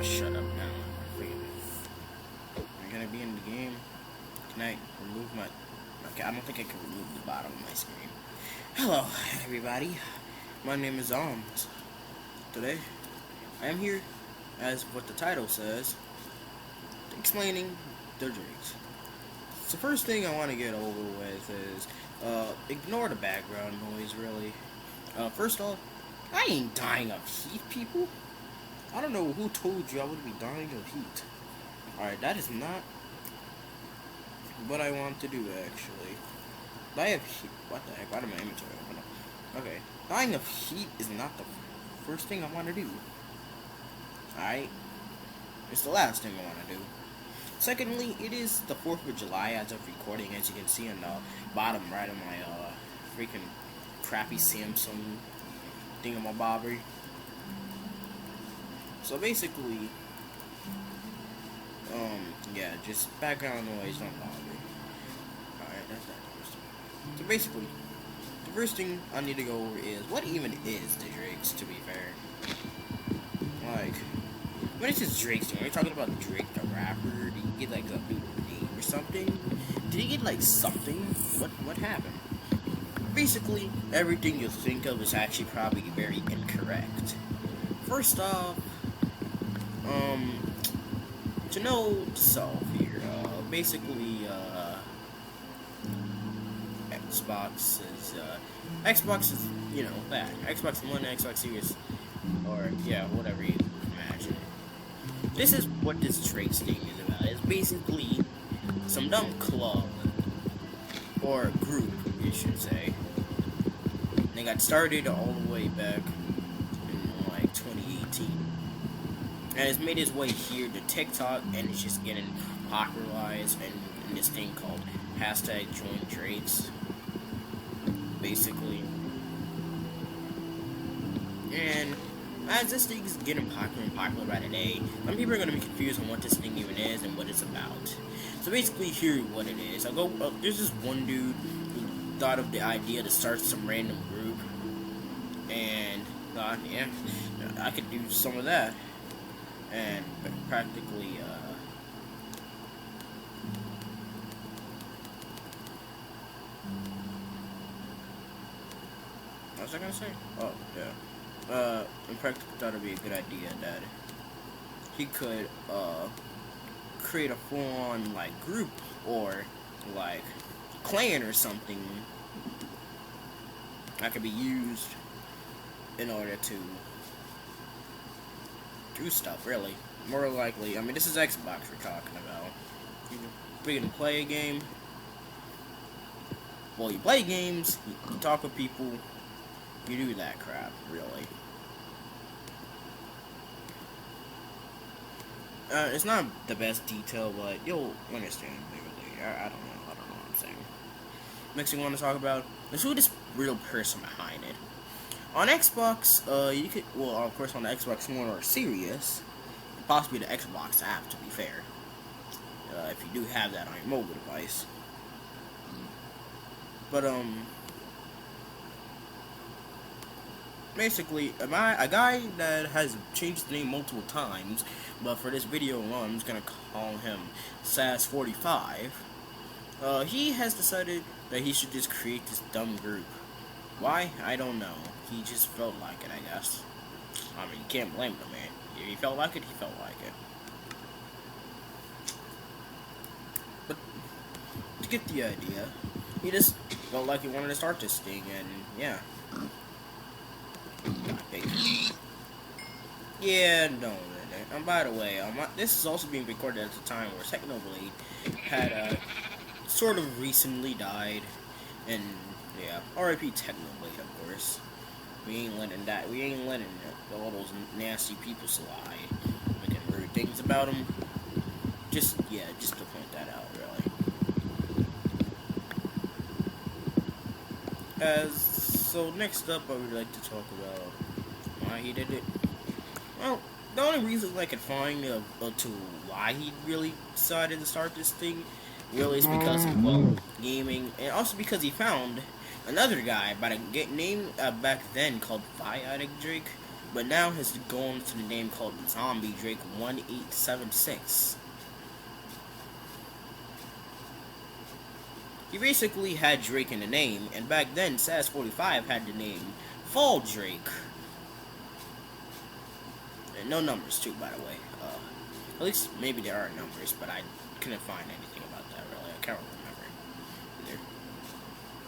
shut up now. I'm gonna be in the game. Can I remove my... Okay, I don't think I can remove the bottom of my screen. Hello, everybody. My name is Alms. Today, I am here, as what the title says, explaining the Drakez. So first thing I want to get over with is, ignore the background noise, really. First off, I ain't dying of heat, people. I don't know who told you I would be dying of heat. Alright, that is not what I want to do, actually. I have heat. What the heck? Why did my inventory open up? Okay. Dying of heat is not the first thing I want to do. Alright? It's the last thing I want to do. Secondly, it is the 4th of July as of recording, as you can see on the bottom right of my, freaking crappy Samsung thingamabobber. So basically, yeah, just background noise, don't bother. Alright, that's that first thing. So basically, the first thing I need to go over is, what even is the Drakez, to be fair? Like, when it says Drakez, are you talking about Drake the rapper? Did he get like a new name or something? Did he get like something? What happened? Basically, everything you think of is actually probably very incorrect. First off, to know self here, basically, Xbox is, you know, that. Xbox One, Xbox Series, or, yeah, whatever you imagine. This is what this Drakez thing is about. It's basically some dumb club, or group, you should say. They got started all the way back in, like, 2018. And it's made its way here to TikTok, and it's just getting popularized in this thing called hashtag join Drakez, basically. And as this thing is getting popular and popular by the day, some people are going to be confused on what this thing even is and what it's about. So basically, here what it is. There's this one dude who thought of the idea to start some random group, and thought, yeah, I could do some of that. And practically, what was I gonna say? Oh, yeah. And practically thought it'd be a good idea that he could, create a full-on, like, group, or, like, clan or something that could be used in order to do stuff, really. More likely, I mean, this is Xbox we're talking about. We're gonna play a game. Well, you play games, you talk with people, you do that crap, really. It's not the best detail, but you'll understand later. I don't know what I'm saying. Next thing I want to talk about is who this real person behind it. On Xbox, you could, well, of course, on the Xbox One or Series, possibly the Xbox app, to be fair, if you do have that on your mobile device. But, basically, a guy that has changed the name multiple times, but for this video alone, I'm just gonna call him Sass45. He has decided that he should just create this dumb group. Why? I don't know. He just felt like it, I guess. I mean, you can't blame the man. If he felt like it, he felt like it. But, to get the idea, he just felt like he wanted to start this thing, and, yeah. Yeah, no. And by the way, this is also being recorded at the time where Technoblade had, sort of recently died, and, yeah, r.i.p. Technoblade, of course. We ain't letting all those nasty people slide. Making rude things about them. Just to point that out, really. So next up, I would like to talk about why he did it. Well, the only reason I could find to why he really decided to start this thing really is because of, well, gaming, and also because he found another guy by the name back then called Drake, but now has gone to the name called Zombie Drake 1876. He basically had Drake in the name, and back then SAS45 had the name Fall Drake. And no numbers too, by the way. At least maybe there are numbers, but I couldn't find anything about that really. I can't remember either.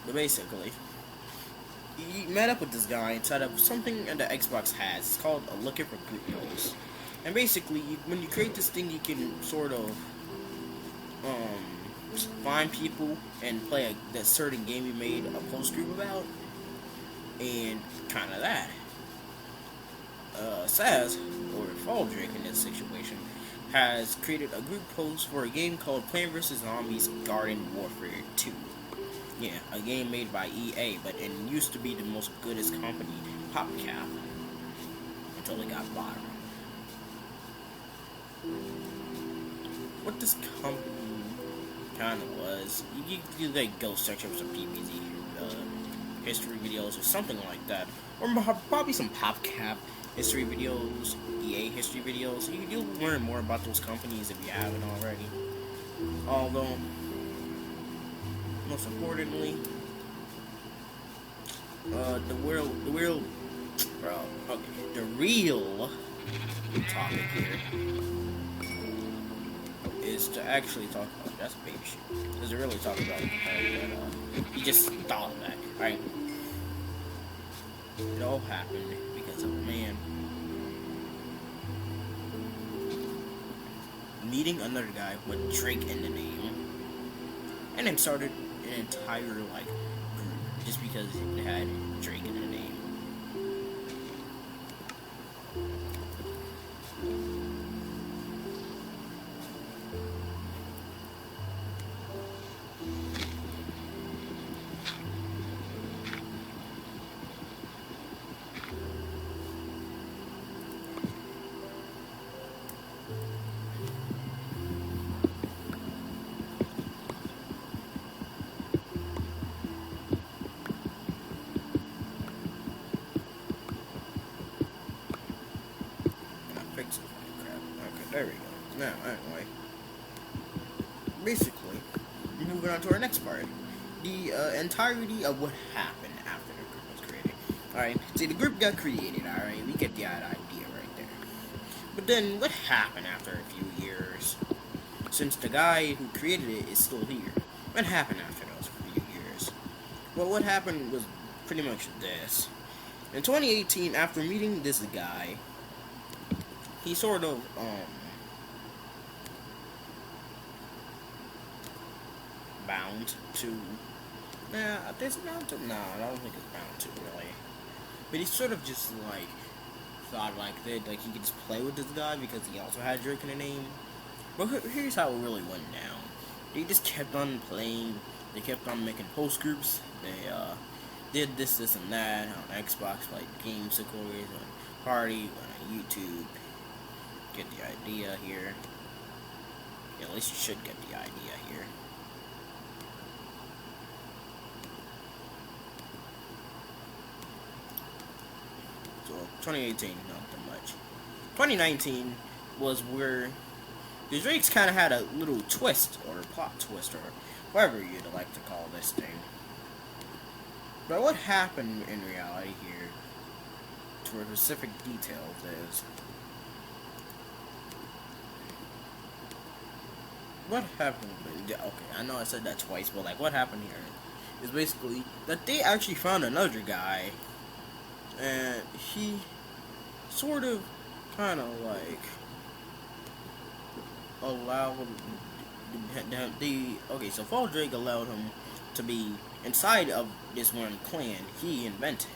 But basically, he met up with this guy inside of something that the Xbox has. It's called a looking for group roles. And basically, when you create this thing, you can sort of find people and play that certain game you made a post group about, and kind of that. Saz, or Fall Drake in this situation, has created a group post for a game called Plants vs. Zombies Garden Warfare 2. Yeah, a game made by EA, but it used to be the most goodest company, PopCap, until they got bought. What this company kind of was, you like go search up some PvZ history videos or something like that, or probably some PopCap history videos, EA history videos. You'll learn more about those companies if you haven't already. Although, most importantly, the real topic here is to actually talk about, that's a baby shit, is to really talk about you just thought of that, right? It all happened because of a man meeting another guy with Drake in the name, and then started an entire like group just because it had Drake in the name. There we go. Now, anyway, basically, moving on to our next part, the entirety of what happened after the group was created. Alright, see, the group got created, alright, we get the idea right there. But then, what happened after a few years? Since the guy who created it is still here, what happened after those few years? Well, what happened was pretty much this. In 2018, after meeting this guy, he sort of, bound to, I don't think it's bound to, really. But he sort of just, like, thought like that, like, he could just play with this guy because he also had Drake in the name. But here's how it really went down. They just kept on playing, they kept on making post groups, they, did this, and that on Xbox, like, game sequoias, on Party, on YouTube. Get the idea here. Yeah, at least you should get the idea here. So 2018, not that much. 2019 was where the Drakes kind of had a little twist, or a plot twist, or whatever you'd like to call this thing. But what happened in reality here, to a specific details, is what happened. Okay, I know I said that twice, but like, what happened here is basically that they actually found another guy, and he sort of, kind of like, allowed okay, so Fall Drake allowed him to be inside of this one clan he invented.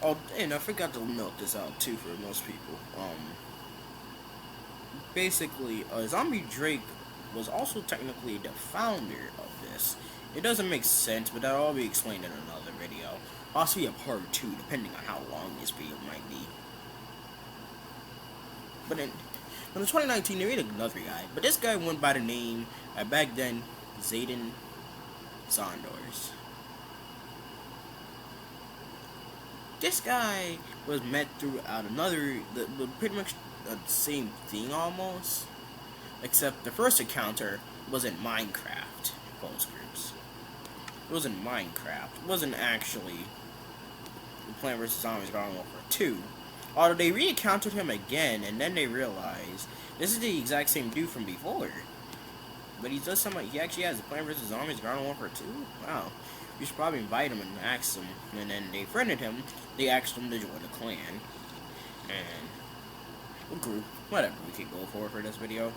Oh, and I forgot to note this out too for most people. Basically, Zombie Drake was also technically the founder of this. It doesn't make sense, but that'll all be explained in another video. Possibly a part 2, depending on how long this video might be. But in 2019, they made another guy. But this guy went by the name, back then, Zayden Sondors. This guy was met throughout pretty much the same thing almost, except the first encounter was in Minecraft. Close groups. It was in Minecraft. It wasn't actually Plant vs. Zombies Garden Warfare 2. Although they re-encountered him again, and then they realized this is the exact same dude from before. But he does something. He actually has Plant vs. Zombies Garden Warfare 2. Wow. You should probably invite him and ask him. And then they friended him. They asked him to join the clan. And a group, whatever we could go for this video.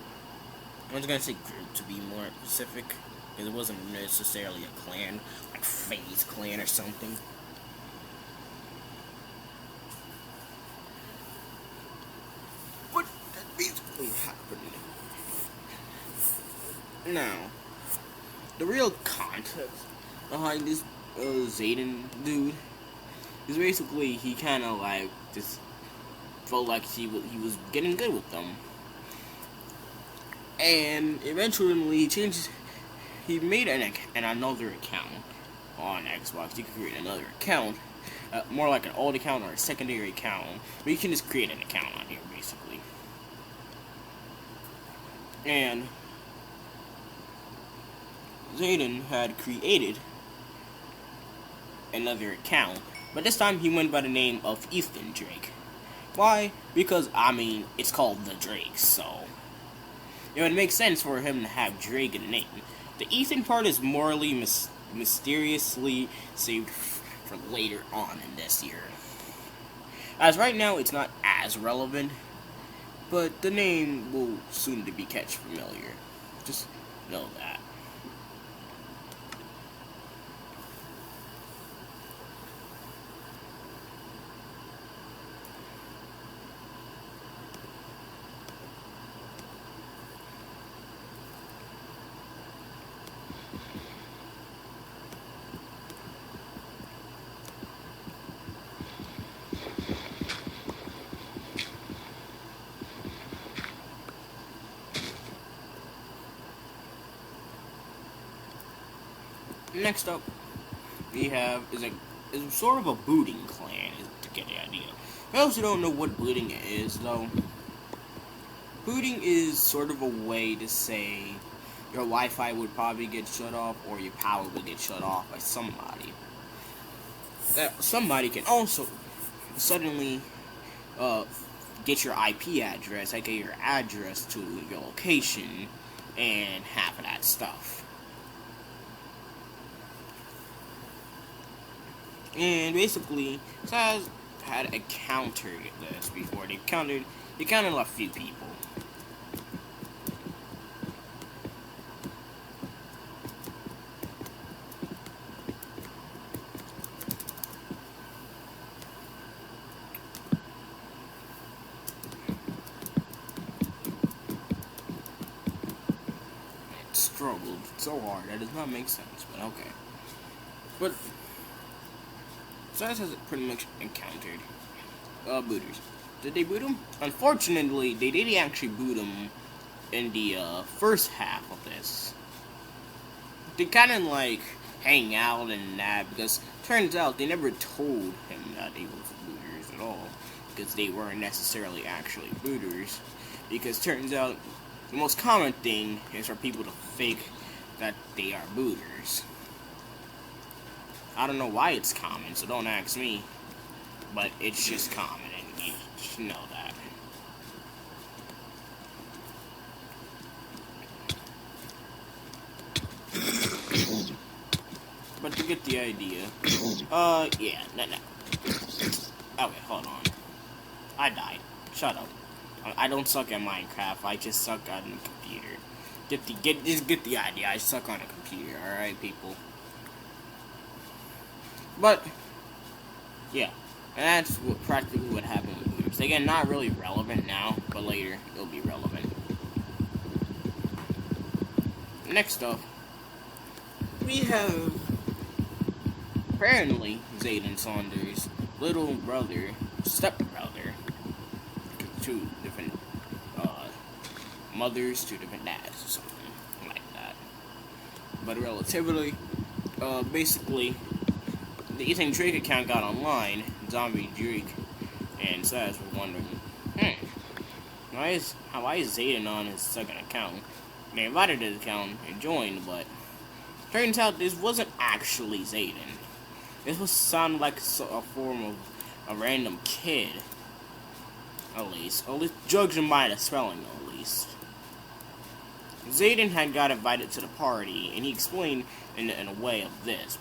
I was gonna say group to be more specific, because it wasn't necessarily a clan, like FaZe Clan or something. But that basically happened. Now, the real context behind this Zayden dude is basically he kind of like just felt like he was getting good with them. And eventually he made another account on Xbox. You can create another account, more like an old account or a secondary account, but you can just create an account on here, basically. And Zayden had created another account, but this time he went by the name of Ethan Drake. Why? Because, I mean, it's called the Drakez, so it would make sense for him to have Drake in the name. The Ethan part is morally mysteriously saved for later on in this year. As right now, it's not as relevant, but the name will soon to be catch familiar. Just know that. Next up, we have is sort of a booting clan, to get the idea. For those who don't know what booting is, though, booting is sort of a way to say your Wi-Fi would probably get shut off, or your power would get shut off by somebody. That somebody can also suddenly get your IP address, aka your address to your location, and half of that stuff. And basically, Saz had encountered this before. They counted a few people. It struggled so hard. That does not make sense, but okay. But Saz has pretty much encountered booters. Did they boot him? Unfortunately, they didn't actually boot him in the first half of this. They kind of like hang out and that, because turns out they never told him that they were booters at all, because they weren't necessarily actually booters. Because turns out the most common thing is for people to fake that they are booters. I don't know why it's common, so don't ask me. But it's just common, and you should know that. But to get the idea, yeah, no. Okay, hold on. I died. Shut up. I don't suck at Minecraft. I just suck on the computer. Just get the idea. I suck on a computer. All right, people. But yeah, and that's practically what happened with booters. Again, not really relevant now, but later it'll be relevant. Next up, we have apparently Zayden Saunders' little brother, stepbrother, two different mothers, two different dads, or something like that. But relatively, basically, the Ethan Drake account got online Zombie Drake and Saz were wondering, why is Zayden on his second account? They invited his account and joined, but turns out this wasn't actually Zayden. This was sound like a form of a random kid. At least judging by the spelling, at least. Zayden had got invited to the party, and he explained in a way of this.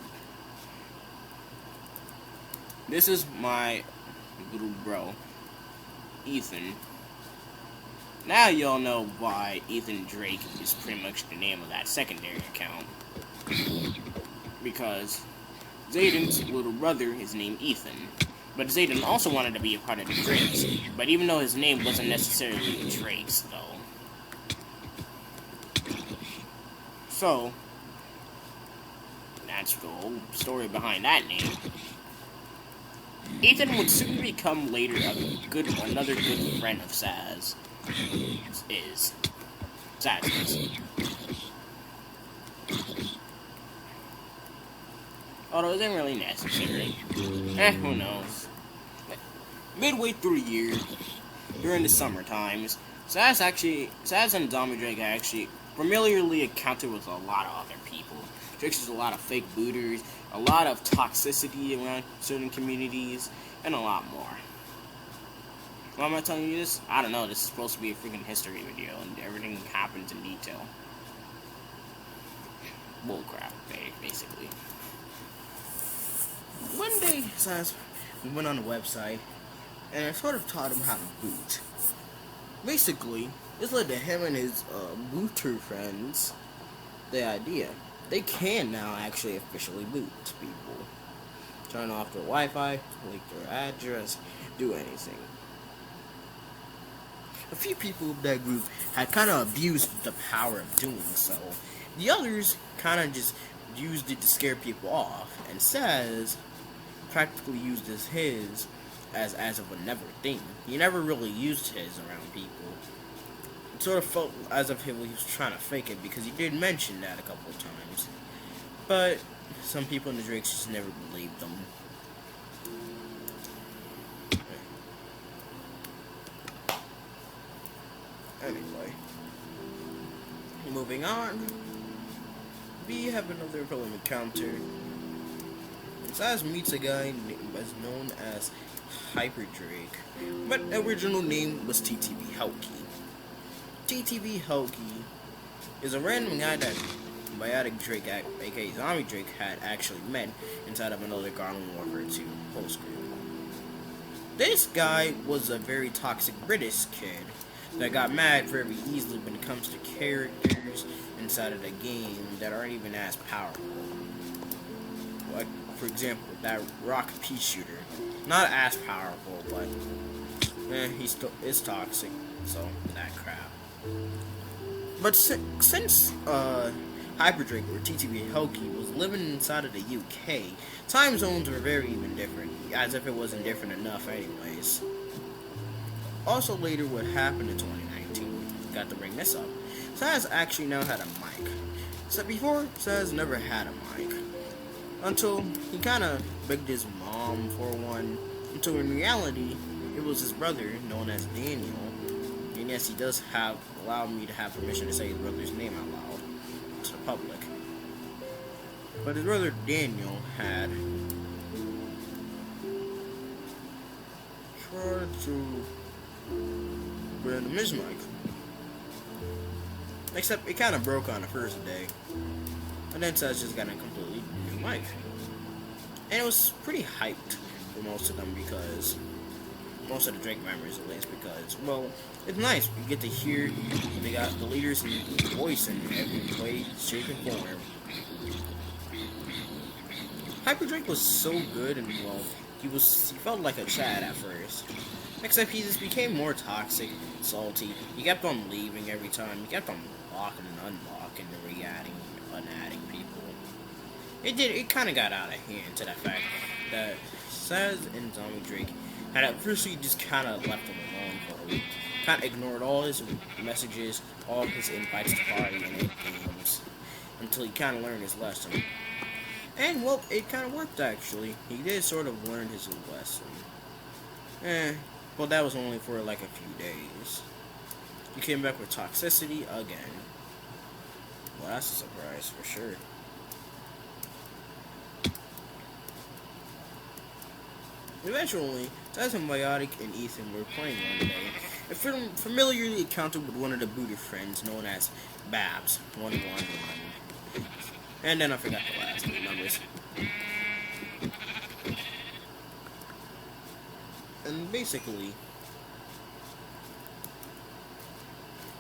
This is my little bro, Ethan. Now y'all know why Ethan Drake is pretty much the name of that secondary account. Because Zayden's little brother is named Ethan. But Zayden also wanted to be a part of the Drakes. But even though his name wasn't necessarily the Drakes, though. So, that's the whole story behind that name. Ethan would soon become later another good friend of Saz. Although it isn't really necessary. Who knows. Midway through the year, during the summer times, Saz and Zombie Drake actually familiarly encountered with a lot of other people. Drake's a lot of fake booters, a lot of toxicity around certain communities, and a lot more. Why am I telling you this? I don't know, this is supposed to be a freaking history video, and everything happens in detail. Bullcrap, basically. One day, we went on the website, and I sort of taught him how to boot. Basically, this led to him and his booter friends the idea. They can now actually officially boot people. Turn off their Wi-Fi, leak their address, do anything. A few people of that group had kind of abused the power of doing so. The others kind of just used it to scare people off, and Saz practically used his as of a never thing. He never really used his around people. It sort of felt as if he was trying to fake it, because he did mention that a couple of times. But some people in the Drakes just never believed them. Anyway, moving on, we have another villain encounter. Saz meets a guy known as Hyper Drake, but the original name was TTV Helki. TTV Helki is a random guy that Biotic Drake, aka Zombie Drake, had actually met inside of another Garden Warfare 2 postgame. This guy was a very toxic British kid that got mad very easily when it comes to characters inside of the game that aren't even as powerful. Like, for example, that r.i.p shooter. Not as powerful, but he still is toxic, so that crap. But since Hyperdrake, or TTV Helki, was living inside of the UK, time zones were very even different, as if it wasn't different enough anyways. Also later, what happened in 2019, got to bring this up, Saz actually now had a mic. So before, Saz never had a mic, until he kind of begged his mom for one, until in reality, it was his brother, known as Daniel. And yes, he does allow me to have permission to say his brother's name out loud to the public. But his brother Daniel had tried to brand his mic. Except it kind of broke on the first day. And then Saz just got a completely new mic. And it was pretty hyped for most of them, because most of the Drake members at least, because, well, it's nice. You get to hear they got the leaders' voice in every way, shape, and form. Hyper Drake was so good, and well, he felt like a Chad at first. Except he just became more toxic, salty. He kept on leaving every time. He kept on locking and unlocking and re-adding and unadding people. It kind of got out of hand to the fact that Saz and Zombie Drake had at first just kind of left him alone for a week. Kind of ignored all his messages, all his invites to party and games, until he kind of learned his lesson. And, well, it kind of worked, actually. He did sort of learn his lesson. Well, that was only for, like, a few days. He came back with toxicity again. Well, that's a surprise, for sure. Eventually, Symbiotic and Ethan were playing one day, and familiarly encountered with one of the booty friends known as Babs 111. And then I forgot the last two numbers. And basically,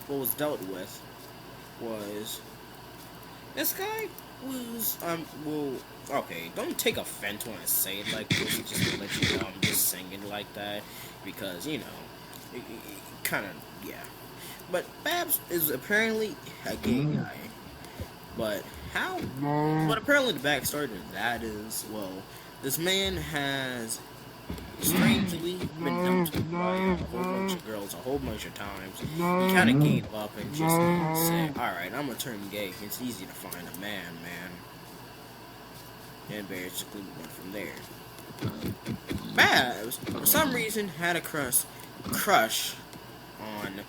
what was dealt with was this guy was well, okay, don't take offense when I say it like this, just to let you know I'm just saying it like that, because, you know, it kind of, yeah. But Babs is apparently a gay guy. But how? But apparently the backstory to that is, well, this man has strangely been dumped by a whole bunch of girls a whole bunch of times. He kind of gave up and just said, alright, I'm gonna turn gay. It's easy to find a man. And basically went from there. Babs, for some reason, had a crush on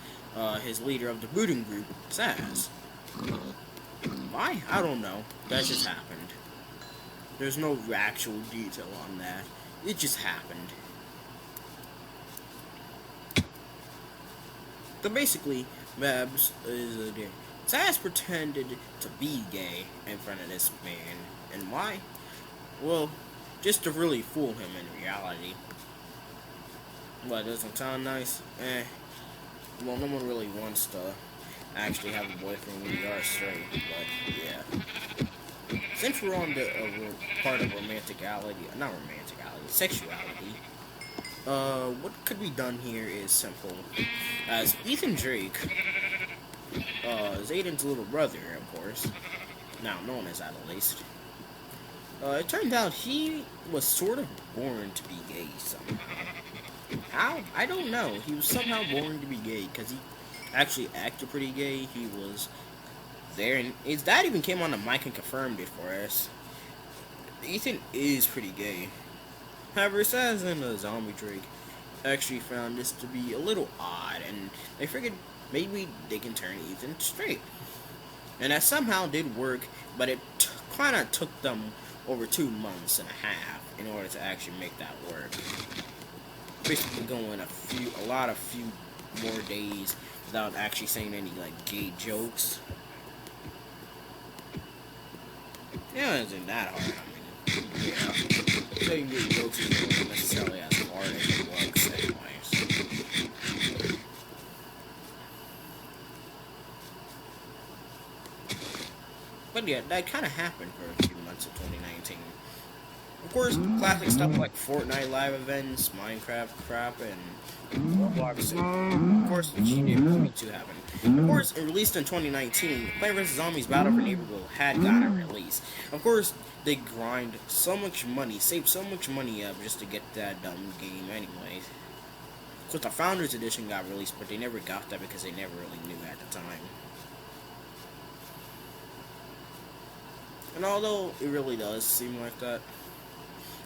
his leader of the booting group, Saz. Why? I don't know. That just happened. There's no actual detail on that. It just happened. So basically, Babs is gay. Saz pretended to be gay in front of this man. And why? Well, just to really fool him in reality. What, doesn't sound nice? Well, no one really wants to actually have a boyfriend when you are straight, but yeah. Since we're on the part of sexuality, what could be done here is simple. As Ethan Drake, Zayden's little brother, of course, now known as that at least, it turned out he was sort of born to be gay somehow. How? I don't know. He was somehow born to be gay, because he actually acted pretty gay. He was there, and his dad even came on the mic and confirmed it for us. Ethan is pretty gay. However, Saz and the zombie Drake actually found this to be a little odd, and they figured maybe they can turn Ethan straight. And that somehow did work, but it kind of took them over 2 months and a half in order to actually make that work. Basically going a few more days without actually saying any, like, gay jokes. Yeah, it isn't that hard. I mean, yeah. Saying gay jokes isn't necessarily as hard as it looks, anyways. But yeah, that kind of happened for a few months of 2019. Of course, classic stuff like Fortnite live events, Minecraft crap, and Roblox. Of course, GD 2 happened. Of course, it released in 2019. Plants vs. Zombies Battle for Neighborhood had gotten released. Of course, they grind so much money, saved so much money up just to get that dumb game anyways. Of course, the Founders Edition got released, but they never got that because they never really knew at the time. And although it really does seem like that,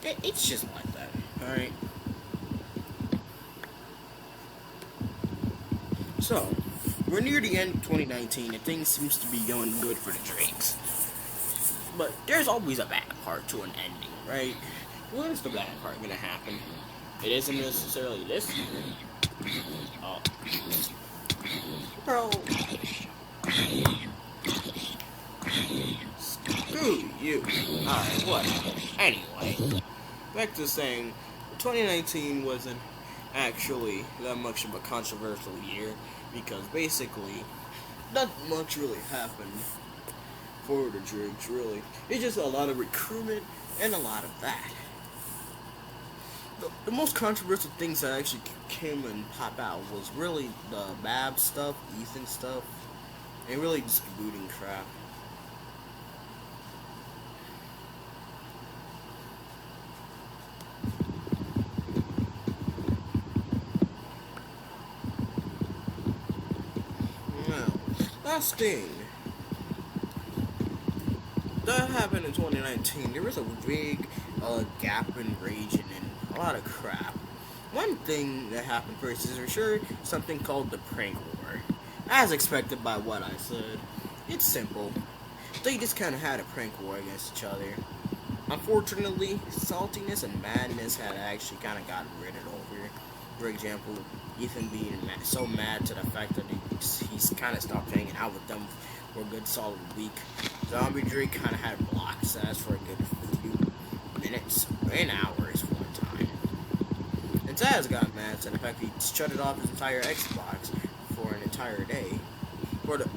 it's just like that, alright? So, we're near the end of 2019, and things seems to be going good for the Drakes. But there's always a bad part to an ending, right? When is the bad part gonna happen? It isn't necessarily this year. Oh. Bro. Screw you. Alright, what? Anyway, back to saying, 2019 wasn't actually that much of a controversial year, because basically, not much really happened for the Drakes, really. It's just a lot of recruitment and a lot of that. The most controversial things that actually came and pop out was really the Babs stuff, Ethan stuff, and really just booting crap. Now, last thing. that happened in 2019. There was a big gap in raging and a lot of crap. One thing that happened first is for sure something called the prank war. As expected by what I said, it's simple. They just kind of had a prank war against each other. Unfortunately, saltiness and madness had actually kind of gotten rid of over. For example, Ethan being so mad to the fact that he's kind of stopped hanging out with them for a good solid week. Zombie Drake kind of had blocked sass for a good few minutes and hours one time. And Zaz got mad to the fact he shut it off his entire Xbox for an entire day, for the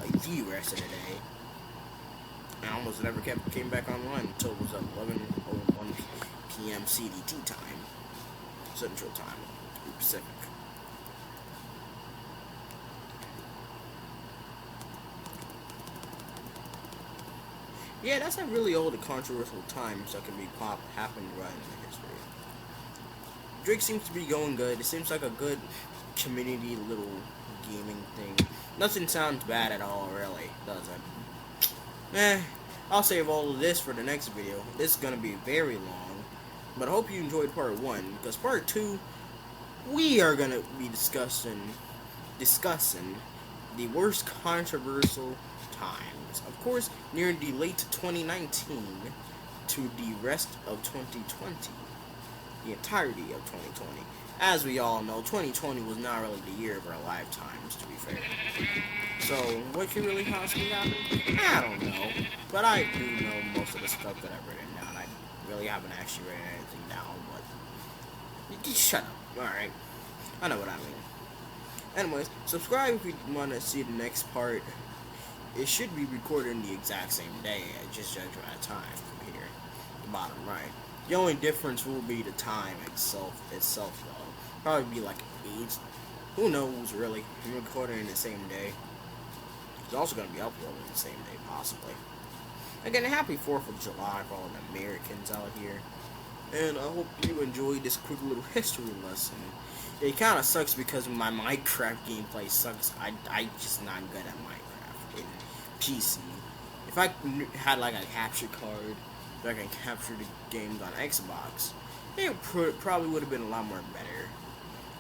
rest of the day. I almost never came back online until it was 11:01 p.m. CDT time, Central Time, Pacific. Yeah, that's a really old and controversial times that can be happened right in the history. Drake seems to be going good. It seems like a good community little gaming thing. Nothing sounds bad at all, really, does it? I'll save all of this for the next video. This is gonna be very long, but I hope you enjoyed part 1, because part 2, we are gonna be discussing the worst controversial times. Of course, near the late 2019 to the rest of 2020, the entirety of 2020. As we all know, 2020 was not really the year of our lifetimes, to be fair. So, what can really possibly happen? I don't know. But I do know most of the stuff that I've written down. I really haven't actually written anything down, but... Just shut up, alright? I know what I mean. Anyways, subscribe if you want to see the next part. It should be recorded in the exact same day. I just judge by time from here. The bottom right. The only difference will be the time itself though. Probably be like 8. Who knows, really? I'm recording in the same day. It's also going to be uploaded the same day, possibly. Again, happy 4th of July for all the Americans out here. And I hope you enjoyed this quick little history lesson. It kind of sucks because my Minecraft gameplay sucks. I just not good at Minecraft in PC. If I had like a capture card that I can capture the games on Xbox, it probably would have been a lot more better.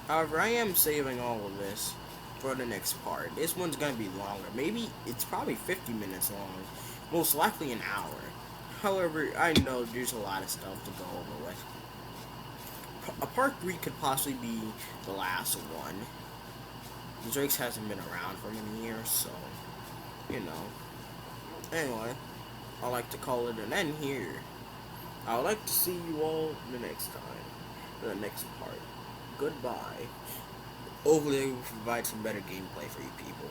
However, I am saving all of this for the next part. This one's gonna be longer. Maybe it's probably 50 minutes long. Most likely an hour. However, I know there's a lot of stuff to go over with. A part 3 could possibly be the last one. Drakez hasn't been around for many years, so, you know. Anyway, I like to call it an end here. I would like to see you all the next time, in the next part. Goodbye. Hopefully, we will provide some better gameplay for you people.